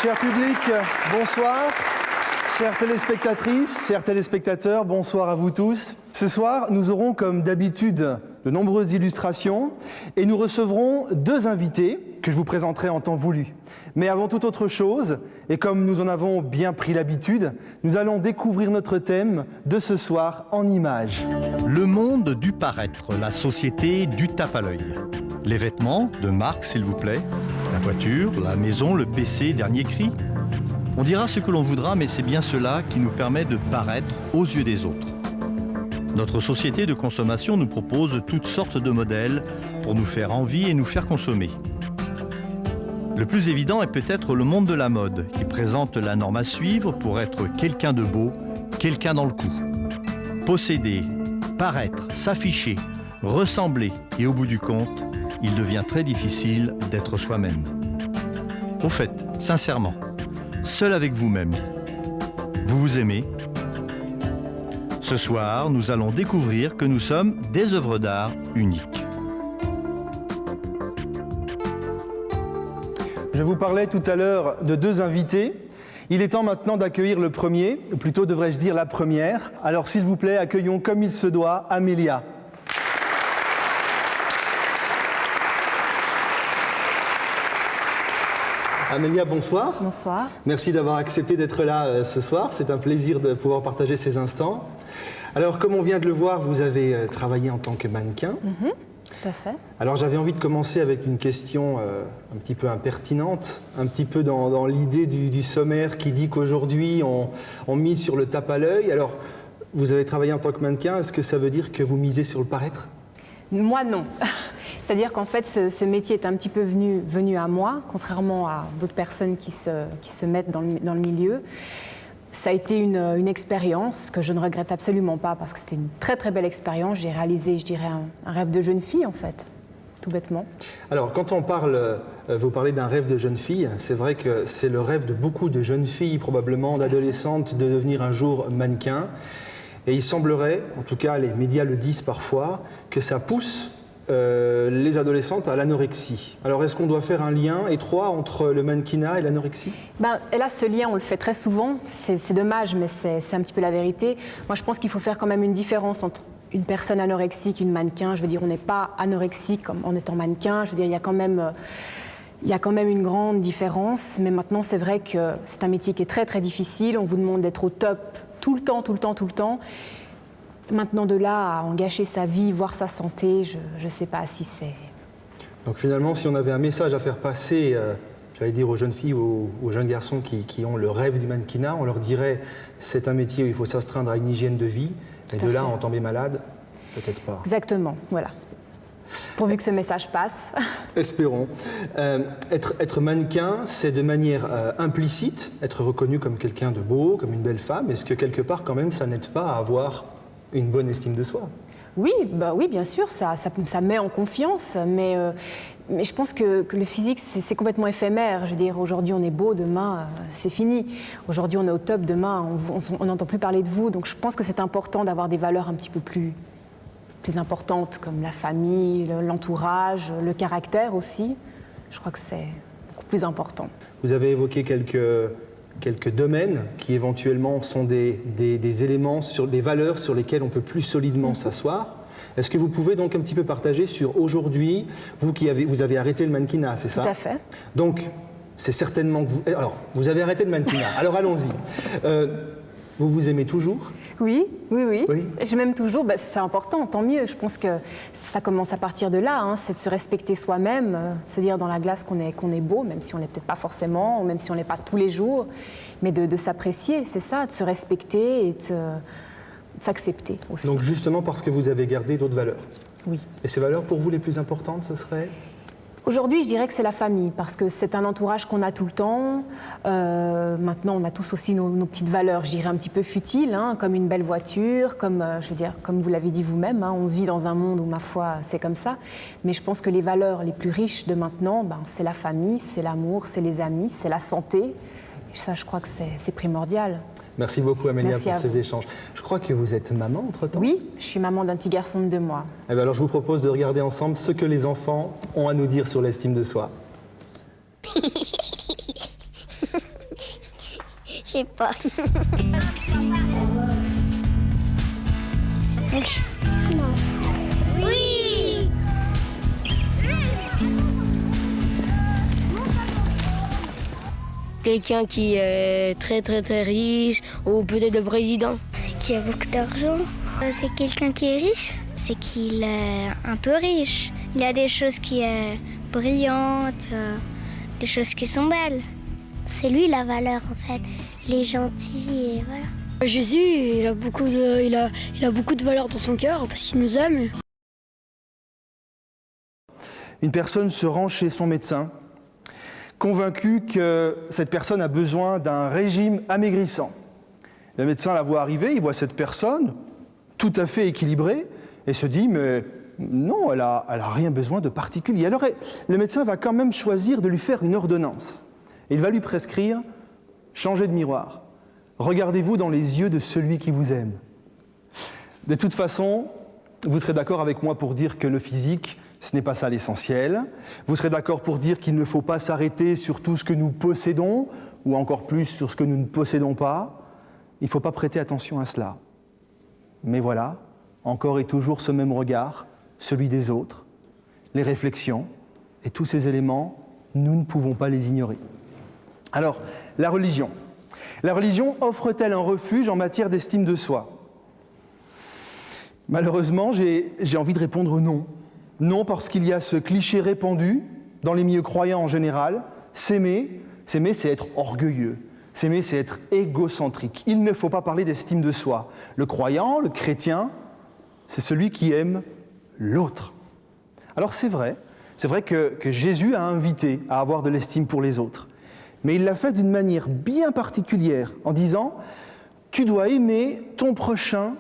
Cher public, bonsoir. Chères téléspectatrices, chers téléspectateurs, bonsoir à vous tous. Ce soir, nous aurons comme d'habitude de nombreuses illustrations et nous recevrons deux invités que je vous présenterai en temps voulu. Mais avant toute autre chose, et comme nous en avons bien pris l'habitude, nous allons découvrir notre thème de ce soir en images. Le monde du paraître, la société du tape à l'œil. Les vêtements, de marque s'il vous plaît, la voiture, la maison, le PC, dernier cri. On dira ce que l'on voudra, mais c'est bien cela qui nous permet de paraître aux yeux des autres. Notre société de consommation nous propose toutes sortes de modèles pour nous faire envie et nous faire consommer. Le plus évident est peut-être le monde de la mode, qui présente la norme à suivre pour être quelqu'un de beau, quelqu'un dans le coup. Posséder, paraître, s'afficher, ressembler, et au bout du compte, il devient très difficile d'être soi-même. Au fait, sincèrement, seul avec vous-même, vous vous aimez? Ce soir, nous allons découvrir que nous sommes des œuvres d'art uniques. Je vous parlais tout à l'heure de deux invités. Il est temps maintenant d'accueillir le premier, ou plutôt devrais-je dire la première. Alors s'il vous plaît, accueillons comme il se doit Amélia. Amélia, bonsoir. Bonsoir. Merci d'avoir accepté d'être là ce soir. C'est un plaisir de pouvoir partager ces instants. Alors, comme on vient de le voir, vous avez travaillé en tant que mannequin. Tout à fait. Alors, j'avais envie de commencer avec une question un petit peu impertinente, un petit peu dans l'idée du sommaire qui dit qu'aujourd'hui, on mise sur le tape à l'œil. Alors, vous avez travaillé en tant que mannequin. Est-ce que ça veut dire que vous misez sur le paraître? Moi, non. C'est-à-dire qu'en fait, ce métier est un petit peu venu à moi, contrairement à d'autres personnes qui se mettent dans le milieu. Ça a été une expérience que je ne regrette absolument pas, parce que c'était une très très belle expérience. J'ai réalisé, je dirais, un rêve de jeune fille, en fait, tout bêtement. Alors, quand on parle, vous parlez d'un rêve de jeune fille, c'est vrai que c'est le rêve de beaucoup de jeunes filles, probablement d'adolescentes, de devenir un jour mannequin. Et il semblerait, en tout cas les médias le disent parfois, que ça pousse les adolescentes à l'anorexie. Alors, est-ce qu'on doit faire un lien étroit entre le mannequinat et l'anorexie? Hélas, ce lien, on le fait très souvent. C'est dommage, mais c'est un petit peu la vérité. Moi, je pense qu'il faut faire quand même une différence entre une personne anorexique et une mannequin. Je veux dire, on n'est pas anorexique comme en étant mannequin. Je veux dire, il y a quand même une grande différence. Mais maintenant, c'est vrai que c'est un métier qui est très, très difficile. On vous demande d'être au top tout le temps, tout le temps, tout le temps. Maintenant, de là à en gâcher sa vie, voire sa santé, je ne sais pas si c'est... Donc finalement, si on avait un message à faire passer, j'allais dire aux jeunes filles ou aux jeunes garçons qui ont le rêve du mannequinat, on leur dirait c'est un métier où il faut s'astreindre à une hygiène de vie, et de là à en tomber malade, peut-être pas. Exactement, voilà. Pourvu que ce message passe. Espérons. Être mannequin, c'est de manière implicite, être reconnu comme quelqu'un de beau, comme une belle femme. Est-ce que quelque part, quand même, ça n'aide pas à avoir une bonne estime de soi? Oui, oui, bien sûr, ça met en confiance, mais je pense que le physique, c'est complètement éphémère. Je veux dire, aujourd'hui, on est beau, demain, c'est fini. Aujourd'hui, on est au top, demain, on n'entend plus parler de vous. Donc, je pense que c'est important d'avoir des valeurs un petit peu plus importantes, comme la famille, l'entourage, le caractère aussi. Je crois que c'est beaucoup plus important. Vous avez évoqué quelques domaines qui éventuellement sont des éléments, des valeurs sur lesquelles on peut plus solidement s'asseoir. Est-ce que vous pouvez donc un petit peu partager sur aujourd'hui, vous avez arrêté le mannequinat, c'est ça? Tout à fait. Donc, c'est certainement que vous... Alors, vous avez arrêté le mannequinat, alors allons-y. Vous vous aimez toujours? Oui. Je m'aime toujours, c'est important, tant mieux. Je pense que ça commence à partir de là, hein, c'est de se respecter soi-même, de se dire dans la glace qu'on est beau, même si on ne l'est peut-être pas forcément, ou même si on ne l'est pas tous les jours, mais de s'apprécier, c'est ça, de se respecter et de s'accepter aussi. Donc justement parce que vous avez gardé d'autres valeurs. Oui. Et ces valeurs pour vous les plus importantes, ce serait? Aujourd'hui, je dirais que c'est la famille, parce que c'est un entourage qu'on a tout le temps. Maintenant, on a tous aussi nos petites valeurs, je dirais un petit peu futiles, hein, comme une belle voiture, comme vous l'avez dit vous-même, hein, on vit dans un monde où, ma foi, c'est comme ça. Mais je pense que les valeurs les plus riches de maintenant, c'est la famille, c'est l'amour, c'est les amis, c'est la santé. Et ça, je crois que c'est primordial. Merci beaucoup, Amélia, Merci pour ces échanges. Je crois que vous êtes maman entre-temps. Oui, je suis maman d'un petit garçon de 2 mois. Eh bien, alors, je vous propose de regarder ensemble ce que les enfants ont à nous dire sur l'estime de soi. sais pas. Non. Oui. Quelqu'un qui est très très très riche, ou peut-être le président. Qui a beaucoup d'argent. C'est quelqu'un qui est riche. C'est qu'il est un peu riche. Il y a des choses qui sont brillantes, des choses qui sont belles. C'est lui la valeur en fait. Il est gentil et voilà. Jésus, il a beaucoup de valeur dans son cœur parce qu'il nous aime. Une personne se rend chez son médecin, convaincue que cette personne a besoin d'un régime amaigrissant. Le médecin la voit arriver, il voit cette personne tout à fait équilibrée et se dit mais non, elle a rien besoin de particulier. Alors le médecin va quand même choisir de lui faire une ordonnance. Il va lui prescrire changez de miroir. Regardez-vous dans les yeux de celui qui vous aime. De toute façon, vous serez d'accord avec moi pour dire que le physique, ce n'est pas ça l'essentiel. Vous serez d'accord pour dire qu'il ne faut pas s'arrêter sur tout ce que nous possédons, ou encore plus sur ce que nous ne possédons pas. Il ne faut pas prêter attention à cela. Mais voilà, encore et toujours ce même regard, celui des autres, les réflexions, et tous ces éléments, nous ne pouvons pas les ignorer. Alors, la religion. La religion offre-t-elle un refuge en matière d'estime de soi ? Malheureusement, j'ai envie de répondre non. Non, parce qu'il y a ce cliché répandu, dans les milieux croyants en général, s'aimer, c'est être orgueilleux. S'aimer, c'est être égocentrique. Il ne faut pas parler d'estime de soi. Le croyant, le chrétien, c'est celui qui aime l'autre. Alors c'est vrai que Jésus a invité à avoir de l'estime pour les autres. Mais il l'a fait d'une manière bien particulière, en disant « Tu dois aimer ton prochain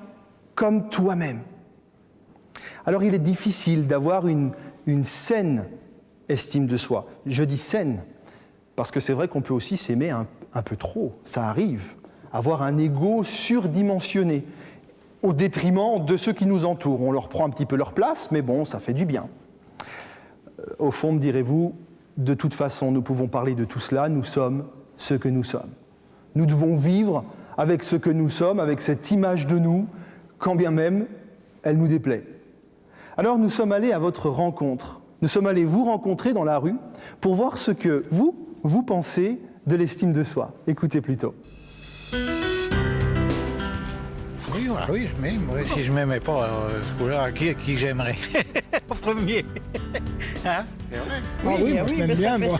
comme toi-même ». Alors il est difficile d'avoir une saine estime de soi. Je dis saine, parce que c'est vrai qu'on peut aussi s'aimer un peu trop, ça arrive. Avoir un ego surdimensionné, au détriment de ceux qui nous entourent. On leur prend un petit peu leur place, mais bon, ça fait du bien. Au fond, me direz-vous, de toute façon, nous pouvons parler de tout cela, nous sommes ce que nous sommes. Nous devons vivre avec ce que nous sommes, avec cette image de nous, quand bien même elle nous déplaît. Alors nous sommes allés à votre rencontre, nous sommes allés vous rencontrer dans la rue pour voir ce que vous pensez de l'estime de soi. Écoutez plutôt. Oui, je m'aime. Oui, si je ne m'aimais pas, qui j'aimerais en premier. Hein? C'est vrai. Oui, moi je m'aime bien, moi.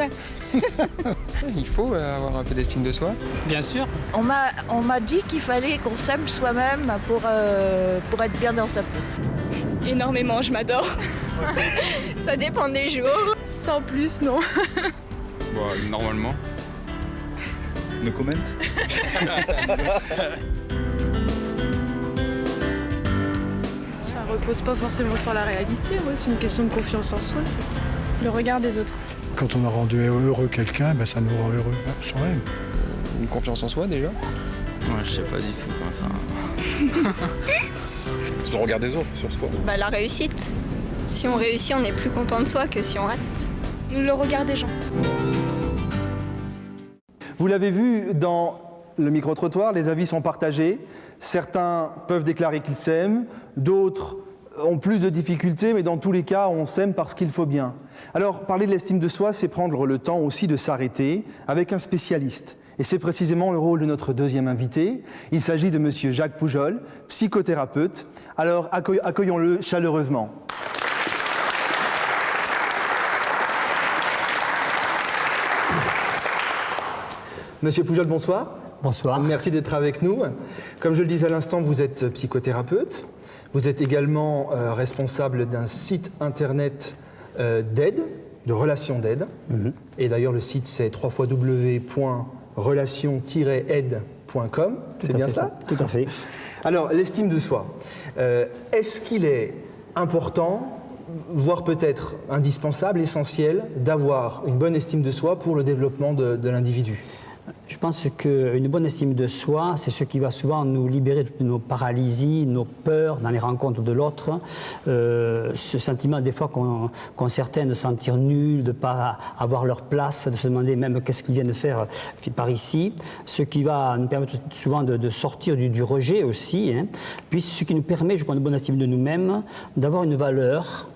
Il faut avoir un peu d'estime de soi. Bien sûr. On m'a dit qu'il fallait qu'on s'aime soi-même pour être bien dans sa peau. Énormément, je m'adore. Ça dépend des jours. Sans plus, non. Normalement. No comment. Ça repose pas forcément sur la réalité, c'est une question de confiance en soi, c'est le regard des autres. Quand on a rendu heureux quelqu'un, ça nous rend heureux soi-même. Une confiance en soi déjà. Ouais, je sais pas du tout comment ça. C'est le regard des autres sur soi. La réussite. Si on réussit, on est plus content de soi que si on rate. Le regard des gens. Vous l'avez vu dans le micro-trottoir, les avis sont partagés. Certains peuvent déclarer qu'ils s'aiment, d'autres ont plus de difficultés, mais dans tous les cas, on s'aime parce qu'il faut bien. Alors, parler de l'estime de soi, c'est prendre le temps aussi de s'arrêter avec un spécialiste. Et c'est précisément le rôle de notre deuxième invité. Il s'agit de monsieur Jacques Poujol, psychothérapeute. Alors, accueillons-le chaleureusement. Monsieur Poujol, bonsoir. Bonsoir. Merci d'être avec nous. Comme je le disais à l'instant, vous êtes psychothérapeute. Vous êtes également responsable d'un site internet d'aide, de relations d'aide. Et d'ailleurs, le site, c'est www.relation-aide.com. C'est bien ça ? Tout à fait. Alors, l'estime de soi. Est-ce qu'il est important, voire peut-être indispensable, essentiel, d'avoir une bonne estime de soi pour le développement de l'individu ? Je pense qu'une bonne estime de soi, c'est ce qui va souvent nous libérer de nos paralysies, nos peurs dans les rencontres de l'autre. Ce sentiment des fois qu'ont certains de se sentir nuls, de ne pas avoir leur place, de se demander même qu'est-ce qu'ils viennent de faire par ici. Ce qui va nous permettre souvent de sortir du rejet aussi. Hein. Puis ce qui nous permet, je crois, une bonne estime de nous-mêmes, d'avoir une valeur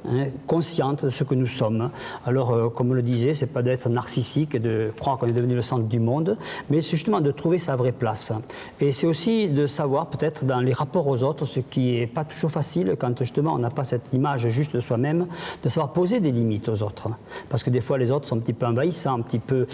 consciente de ce que nous sommes. Alors, comme on le disait, c'est pas d'être narcissique et de croire qu'on est devenu le centre du monde, mais c'est justement de trouver sa vraie place. Et c'est aussi de savoir, peut-être, dans les rapports aux autres, ce qui n'est pas toujours facile quand justement on n'a pas cette image juste de soi-même, de savoir poser des limites aux autres. Parce que des fois, les autres sont un petit peu envahissants, un petit peu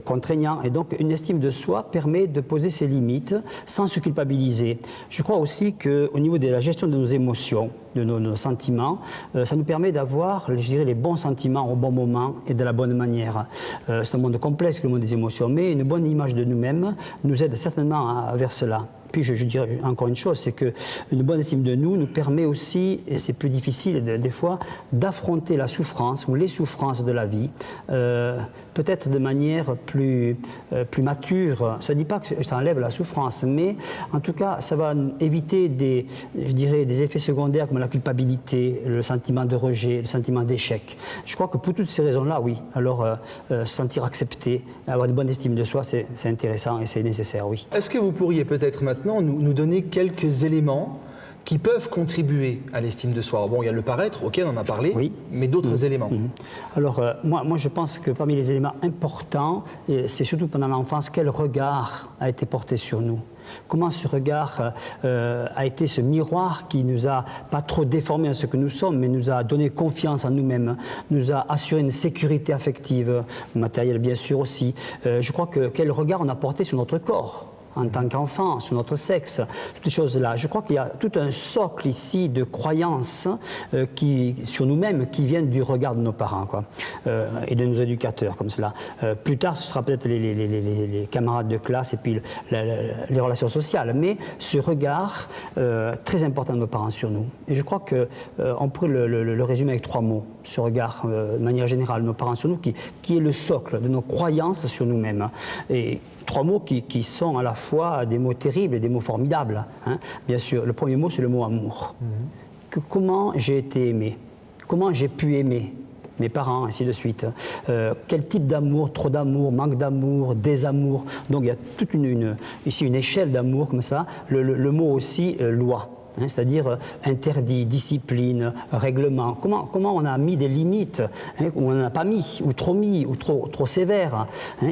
contraignants. Et donc, une estime de soi permet de poser ses limites sans se culpabiliser. Je crois aussi qu'au niveau de la gestion de nos émotions, de nos sentiments, ça nous permet d'avoir, je dirais, les bons sentiments au bon moment et de la bonne manière. C'est un monde complexe, le monde des émotions, mais une bonne image de nous-mêmes nous aide certainement vers cela. Puis je dirais encore une chose, c'est qu'une bonne estime de nous permet aussi, et c'est plus difficile des fois, d'affronter la souffrance ou les souffrances de la vie, peut-être de manière plus mature. Ça ne dit pas que ça enlève la souffrance, mais en tout cas, ça va éviter des effets secondaires comme la culpabilité, le sentiment de rejet, le sentiment d'échec. Je crois que pour toutes ces raisons-là, oui. Alors, se sentir accepté, avoir une bonne estime de soi, c'est intéressant et c'est nécessaire, oui. Est-ce que vous pourriez peut-être maintenant nous donner quelques éléments qui peuvent contribuer à l'estime de soi? Bon, il y a le paraître, ok, on en a parlé, oui. Mais d'autres éléments. Alors, moi, je pense que parmi les éléments importants, c'est surtout pendant l'enfance, quel regard a été porté sur nous? Comment ce regard a été ce miroir qui nous a pas trop déformé à ce que nous sommes, mais nous a donné confiance en nous-mêmes, nous a assuré une sécurité affective, matérielle bien sûr aussi. Je crois que quel regard on a porté sur notre corps en tant qu'enfant, sur notre sexe, toutes ces choses-là. Je crois qu'il y a tout un socle ici de croyances sur nous-mêmes qui viennent du regard de nos parents et de nos éducateurs comme cela. Plus tard, ce sera peut-être les camarades de classe et puis les relations sociales, mais ce regard très important de nos parents sur nous. Et je crois qu'on pourrait le résumer avec 3 mots, ce regard de manière générale de nos parents sur nous, qui est le socle de nos croyances sur nous-mêmes. Et 3 mots qui sont à la fois des mots terribles et des mots formidables. Hein. Bien sûr, le premier mot, c'est le mot amour. Comment j'ai été aimé? Comment j'ai pu aimer mes parents, ainsi de suite. Quel type d'amour? Trop d'amour, manque d'amour, désamour. Donc il y a toute ici une échelle d'amour comme ça. Le mot aussi, loi. C'est-à-dire interdit, discipline, règlement. Comment on a mis des limites, ou on n'en a pas mis, ou trop sévère.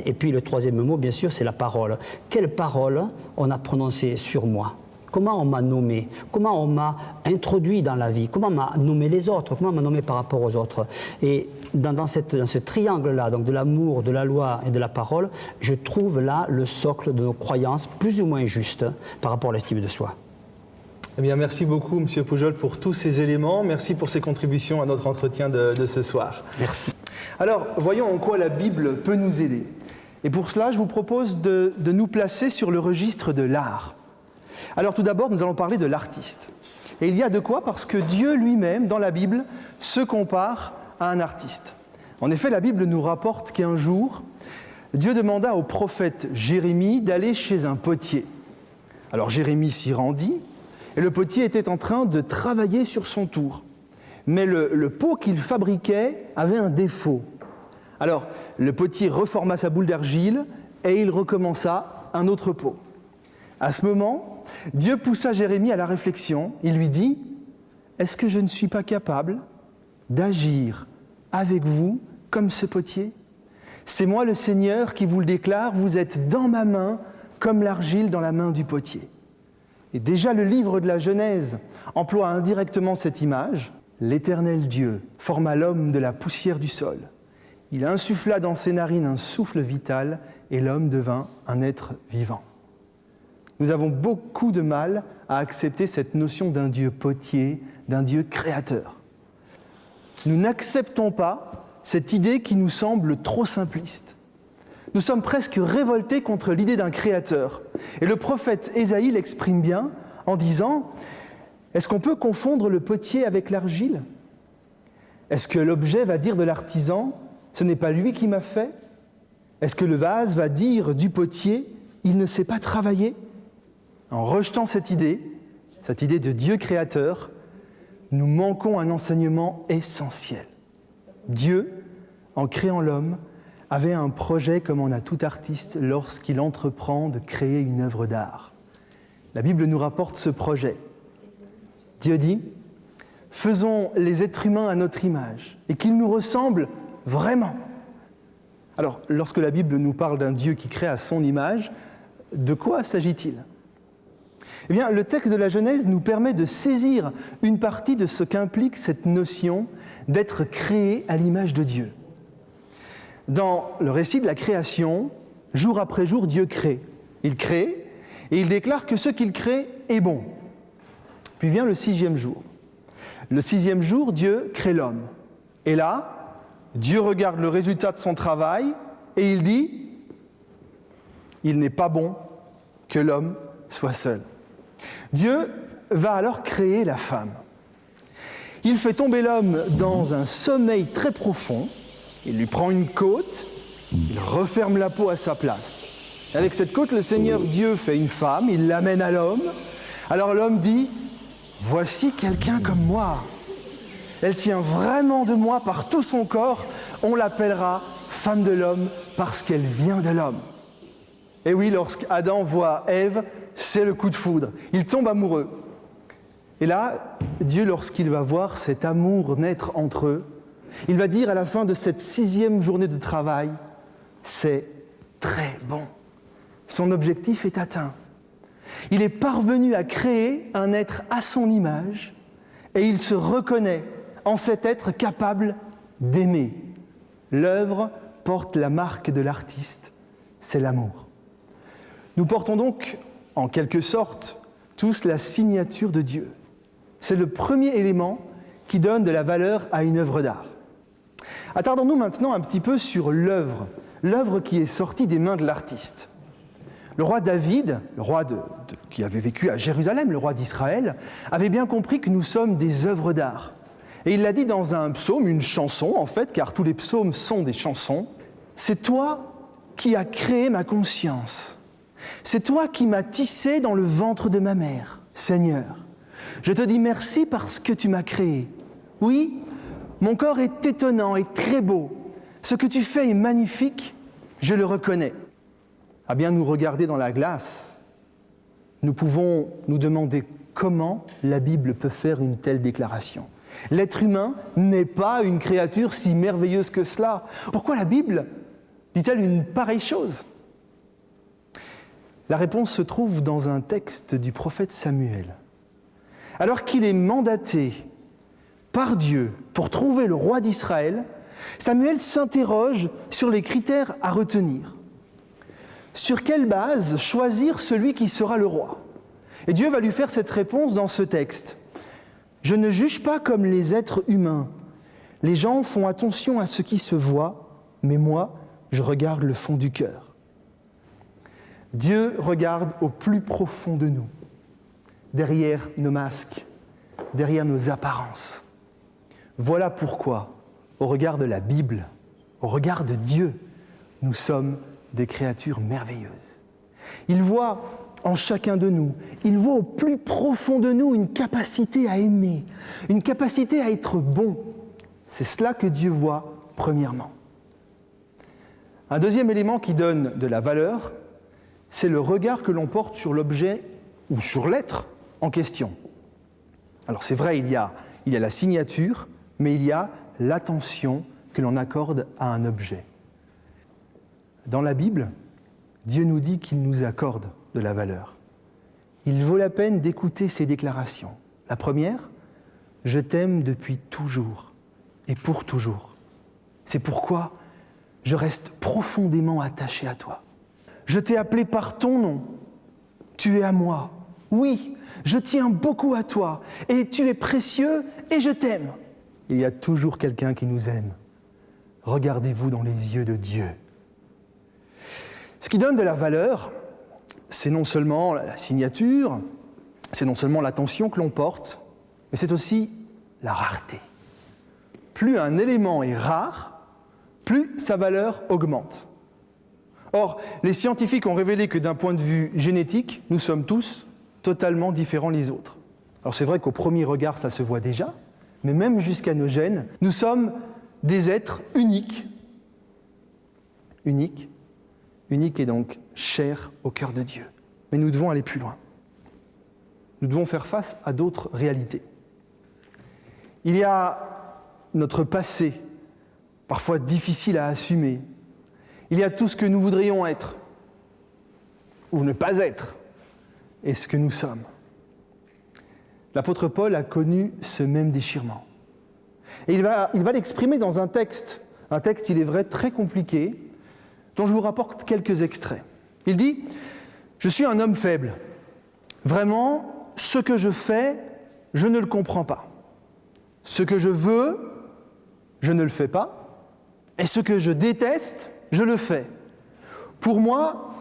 Et puis le 3e mot, bien sûr, c'est la parole. Quelle parole on a prononcée sur moi? Comment on m'a nommé? Comment on m'a introduit dans la vie? Comment on m'a nommé les autres? Comment on m'a nommé par rapport aux autres? Et dans ce triangle-là, donc de l'amour, de la loi et de la parole, je trouve là le socle de nos croyances plus ou moins justes par rapport à l'estime de soi. Eh bien, merci beaucoup, M. Poujol, pour tous ces éléments. Merci pour ces contributions à notre entretien de ce soir. Merci. Alors, voyons en quoi la Bible peut nous aider. Et pour cela, je vous propose de nous placer sur le registre de l'art. Alors, tout d'abord, nous allons parler de l'artiste. Et il y a de quoi, parce que Dieu lui-même, dans la Bible, se compare à un artiste. En effet, la Bible nous rapporte qu'un jour, Dieu demanda au prophète Jérémie d'aller chez un potier. Alors, Jérémie s'y rendit. Et le potier était en train de travailler sur son tour. Mais le pot qu'il fabriquait avait un défaut. Alors, le potier reforma sa boule d'argile et il recommença un autre pot. À ce moment, Dieu poussa Jérémie à la réflexion. Il lui dit « Est-ce que je ne suis pas capable d'agir avec vous comme ce potier? C'est moi le Seigneur qui vous le déclare, vous êtes dans ma main comme l'argile dans la main du potier. » Et déjà le livre de la Genèse emploie indirectement cette image. L'Éternel Dieu forma l'homme de la poussière du sol. Il insuffla dans ses narines un souffle vital et l'homme devint un être vivant. Nous avons beaucoup de mal à accepter cette notion d'un Dieu potier, d'un Dieu créateur. Nous n'acceptons pas cette idée qui nous semble trop simpliste. Nous sommes presque révoltés contre l'idée d'un créateur. Et le prophète Ésaïe l'exprime bien en disant « Est-ce qu'on peut confondre le potier avec l'argile? Est-ce que l'objet va dire de l'artisan « Ce n'est pas lui qui m'a fait » Est-ce que le vase va dire du potier « il ne sait pas travailler » ? En rejetant cette idée de Dieu créateur, nous manquons un enseignement essentiel. Dieu, en créant l'homme, avait un projet comme en a tout artiste lorsqu'il entreprend de créer une œuvre d'art. La Bible nous rapporte ce projet. Dieu dit « Faisons les êtres humains à notre image et qu'ils nous ressemblent vraiment. » Alors, lorsque la Bible nous parle d'un Dieu qui crée à son image, de quoi s'agit-il ? Eh bien, le texte de la Genèse nous permet de saisir une partie de ce qu'implique cette notion d'être créé à l'image de Dieu. Dans le récit de la création, jour après jour, Dieu crée. Il crée et il déclare que ce qu'il crée est bon. Puis vient le 6e jour. Le 6e jour, Dieu crée l'homme. Et là, Dieu regarde le résultat de son travail et il dit « Il n'est pas bon que l'homme soit seul ». Dieu va alors créer la femme. Il fait tomber l'homme dans un sommeil très profond, il lui prend une côte, il referme la peau à sa place. Avec cette côte, le Seigneur Dieu fait une femme, il l'amène à l'homme. Alors l'homme dit « Voici quelqu'un comme moi. Elle tient vraiment de moi par tout son corps, on l'appellera femme de l'homme parce qu'elle vient de l'homme. » Et oui, lorsqu'Adam voit Ève, c'est le coup de foudre. Il tombe amoureux. Et là, Dieu, lorsqu'il va voir cet amour naître entre eux, il va dire à la fin de cette 6e journée de travail, c'est très bon. Son objectif est atteint. Il est parvenu à créer un être à son image et il se reconnaît en cet être capable d'aimer. L'œuvre porte la marque de l'artiste, c'est l'amour. Nous portons donc, en quelque sorte, tous la signature de Dieu. C'est le premier élément qui donne de la valeur à une œuvre d'art. Attardons-nous maintenant un petit peu sur l'œuvre qui est sortie des mains de l'artiste. Le roi David, le roi qui avait vécu à Jérusalem, le roi d'Israël, avait bien compris que nous sommes des œuvres d'art. Et il l'a dit dans un psaume, une chanson en fait, car tous les psaumes sont des chansons. « C'est toi qui as créé ma conscience. C'est toi qui m'as tissé dans le ventre de ma mère, Seigneur. Je te dis merci parce que tu m'as créé. Oui, mon corps est étonnant et très beau. Ce que tu fais est magnifique, je le reconnais. » À bien nous regarder dans la glace, nous pouvons nous demander comment la Bible peut faire une telle déclaration. L'être humain n'est pas une créature si merveilleuse que cela. Pourquoi la Bible dit-elle une pareille chose ? La réponse se trouve dans un texte du prophète Samuel. Alors qu'il est mandaté par Dieu pour trouver le roi d'Israël, Samuel s'interroge sur les critères à retenir. Sur quelle base choisir celui qui sera le roi ? Et Dieu va lui faire cette réponse dans ce texte. « Je ne juge pas comme les êtres humains. Les gens font attention à ce qui se voit, mais moi, je regarde le fond du cœur. » Dieu regarde au plus profond de nous, derrière nos masques, derrière nos apparences. Voilà pourquoi, au regard de la Bible, au regard de Dieu, nous sommes des créatures merveilleuses. Il voit en chacun de nous, il voit au plus profond de nous une capacité à aimer, une capacité à être bon. C'est cela que Dieu voit premièrement. Un deuxième élément qui donne de la valeur, c'est le regard que l'on porte sur l'objet ou sur l'être en question. Alors c'est vrai, il y a la signature, mais il y a l'attention que l'on accorde à un objet. Dans la Bible, Dieu nous dit qu'il nous accorde de la valeur. Il vaut la peine d'écouter ces déclarations. La première, « Je t'aime depuis toujours et pour toujours. C'est pourquoi je reste profondément attaché à toi. Je t'ai appelé par ton nom. Tu es à moi. Oui, je tiens beaucoup à toi et tu es précieux et je t'aime. » Il y a toujours quelqu'un qui nous aime. Regardez-vous dans les yeux de Dieu. Ce qui donne de la valeur, c'est non seulement la signature, c'est non seulement l'attention que l'on porte, mais c'est aussi la rareté. Plus un élément est rare, plus sa valeur augmente. Or, les scientifiques ont révélé que d'un point de vue génétique, nous sommes tous totalement différents les autres. Alors c'est vrai qu'au premier regard, ça se voit déjà, mais même jusqu'à nos gènes, nous sommes des êtres uniques. Uniques et donc chers au cœur de Dieu. Mais nous devons aller plus loin. Nous devons faire face à d'autres réalités. Il y a notre passé, parfois difficile à assumer. Il y a tout ce que nous voudrions être, ou ne pas être, et ce que nous sommes. L'apôtre Paul a connu ce même déchirement. Et il va l'exprimer dans un texte, il est vrai, très compliqué, dont je vous rapporte quelques extraits. Il dit « Je suis un homme faible. Vraiment, ce que je fais, je ne le comprends pas. Ce que je veux, je ne le fais pas. Et ce que je déteste, je le fais. Pour moi,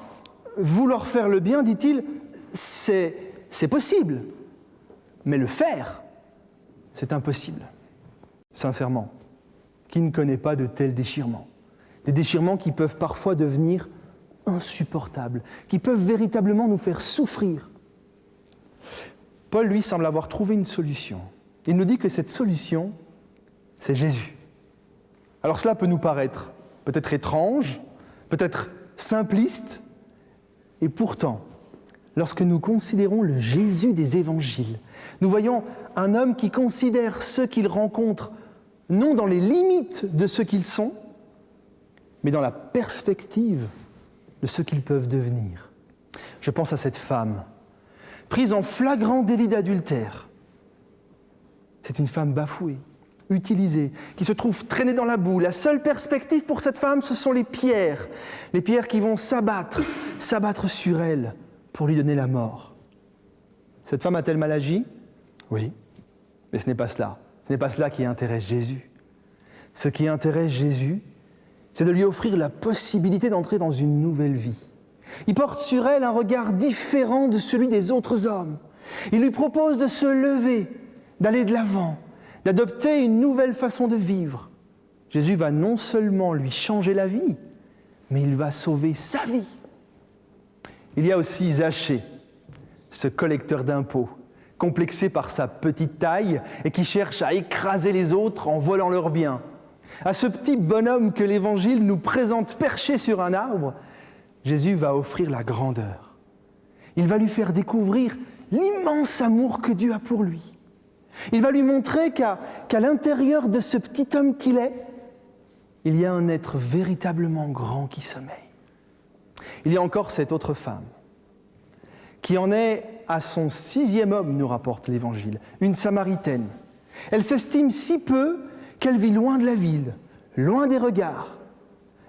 vouloir faire le bien, dit-il, c'est possible. Mais le faire, c'est impossible. » Sincèrement, qui ne connaît pas de tels déchirements ? Des déchirements qui peuvent parfois devenir insupportables, qui peuvent véritablement nous faire souffrir. Paul, lui, semble avoir trouvé une solution. Il nous dit que cette solution, c'est Jésus. Alors cela peut nous paraître peut-être étrange, peut-être simpliste, et pourtant, lorsque nous considérons le Jésus des évangiles, nous voyons un homme qui considère ceux qu'il rencontre non dans les limites de ce qu'ils sont, mais dans la perspective de ce qu'ils peuvent devenir. Je pense à cette femme, prise en flagrant délit d'adultère. C'est une femme bafouée, utilisée, qui se trouve traînée dans la boue. La seule perspective pour cette femme, ce sont les pierres qui vont s'abattre sur elle pour lui donner la mort. Cette femme a-t-elle mal agi ? Oui, mais ce n'est pas cela. Ce n'est pas cela qui intéresse Jésus. Ce qui intéresse Jésus, c'est de lui offrir la possibilité d'entrer dans une nouvelle vie. Il porte sur elle un regard différent de celui des autres hommes. Il lui propose de se lever, d'aller de l'avant, d'adopter une nouvelle façon de vivre. Jésus va non seulement lui changer la vie, mais il va sauver sa vie. Il y a aussi Zachée, ce collecteur d'impôts, complexé par sa petite taille et qui cherche à écraser les autres en volant leurs biens. À ce petit bonhomme que l'Évangile nous présente perché sur un arbre, Jésus va offrir la grandeur. Il va lui faire découvrir l'immense amour que Dieu a pour lui. Il va lui montrer qu'à l'intérieur de ce petit homme qu'il est, il y a un être véritablement grand qui sommeille. Il y a encore cette autre femme, qui en est à son 6e homme, nous rapporte l'Évangile, une Samaritaine. Elle s'estime si peu qu'elle vit loin de la ville, loin des regards.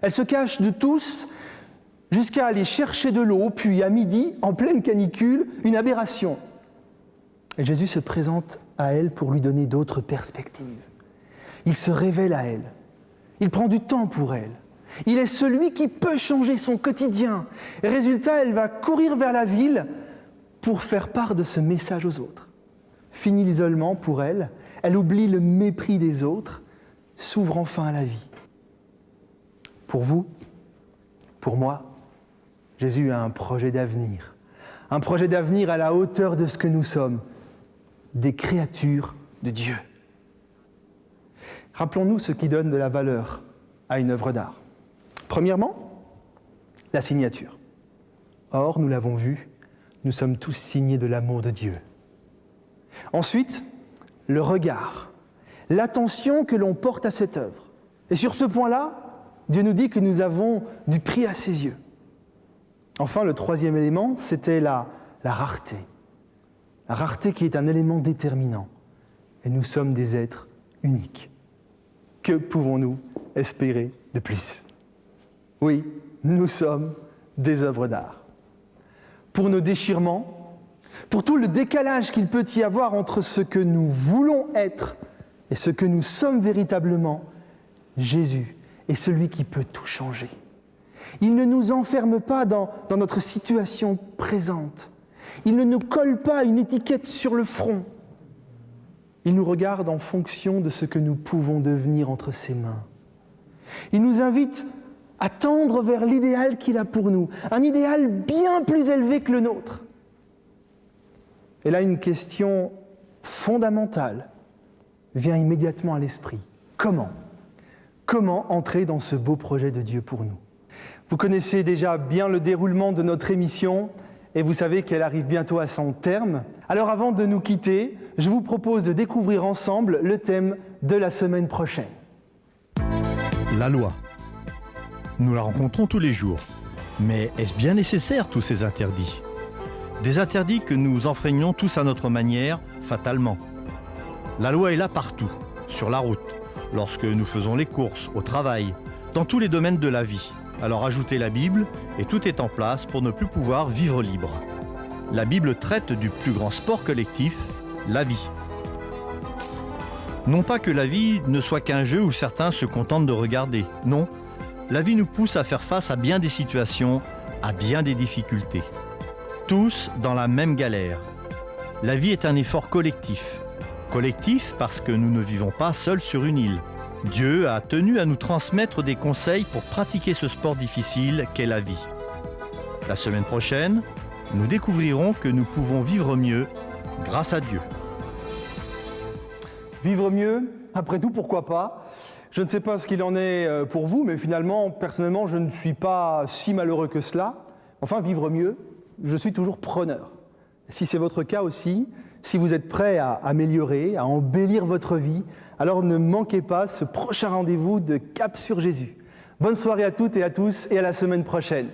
Elle se cache de tous jusqu'à aller chercher de l'eau, puis à midi, en pleine canicule, une aberration. Et Jésus se présente à elle pour lui donner d'autres perspectives. Il se révèle à elle. Il prend du temps pour elle. Il est celui qui peut changer son quotidien. Et résultat, elle va courir vers la ville pour faire part de ce message aux autres. Fini l'isolement pour elle, elle oublie le mépris des autres, s'ouvre enfin à la vie. Pour vous, pour moi, Jésus a un projet d'avenir à la hauteur de ce que nous sommes, des créatures de Dieu. Rappelons-nous ce qui donne de la valeur à une œuvre d'art. Premièrement, la signature. Or, nous l'avons vu, nous sommes tous signés de l'amour de Dieu. Ensuite, le regard, l'attention que l'on porte à cette œuvre. Et sur ce point-là, Dieu nous dit que nous avons du prix à ses yeux. Enfin, le troisième élément, c'était la rareté. La rareté qui est un élément déterminant. Et nous sommes des êtres uniques. Que pouvons-nous espérer de plus ? Oui, nous sommes des œuvres d'art. Pour nos déchirements, pour tout le décalage qu'il peut y avoir entre ce que nous voulons être et ce que nous sommes véritablement, Jésus est celui qui peut tout changer. Il ne nous enferme pas dans notre situation présente. Il ne nous colle pas une étiquette sur le front. Il nous regarde en fonction de ce que nous pouvons devenir entre ses mains. Il nous invite à tendre vers l'idéal qu'il a pour nous, un idéal bien plus élevé que le nôtre. Et là, une question fondamentale vient immédiatement à l'esprit. Comment ? Comment entrer dans ce beau projet de Dieu pour nous ? Vous connaissez déjà bien le déroulement de notre émission et vous savez qu'elle arrive bientôt à son terme. Alors avant de nous quitter, je vous propose de découvrir ensemble le thème de la semaine prochaine. La loi. Nous la rencontrons tous les jours. Mais est-ce bien nécessaire tous ces interdits ? Des interdits que nous enfreignons tous à notre manière, fatalement. La loi est là partout, sur la route, lorsque nous faisons les courses, au travail, dans tous les domaines de la vie. Alors ajoutez la Bible et tout est en place pour ne plus pouvoir vivre libre. La Bible traite du plus grand sport collectif, la vie. Non pas que la vie ne soit qu'un jeu où certains se contentent de regarder, non. La vie nous pousse à faire face à bien des situations, à bien des difficultés. Tous dans la même galère. La vie est un effort collectif. Collectif parce que nous ne vivons pas seuls sur une île. Dieu a tenu à nous transmettre des conseils pour pratiquer ce sport difficile qu'est la vie. La semaine prochaine, nous découvrirons que nous pouvons vivre mieux grâce à Dieu. Vivre mieux, après tout, pourquoi pas ? Je ne sais pas ce qu'il en est pour vous, mais finalement, personnellement, je ne suis pas si malheureux que cela. Enfin, vivre mieux, je suis toujours preneur. Si c'est votre cas aussi, si vous êtes prêt à améliorer, à embellir votre vie, alors ne manquez pas ce prochain rendez-vous de Cap sur Jésus. Bonne soirée à toutes et à tous et à la semaine prochaine.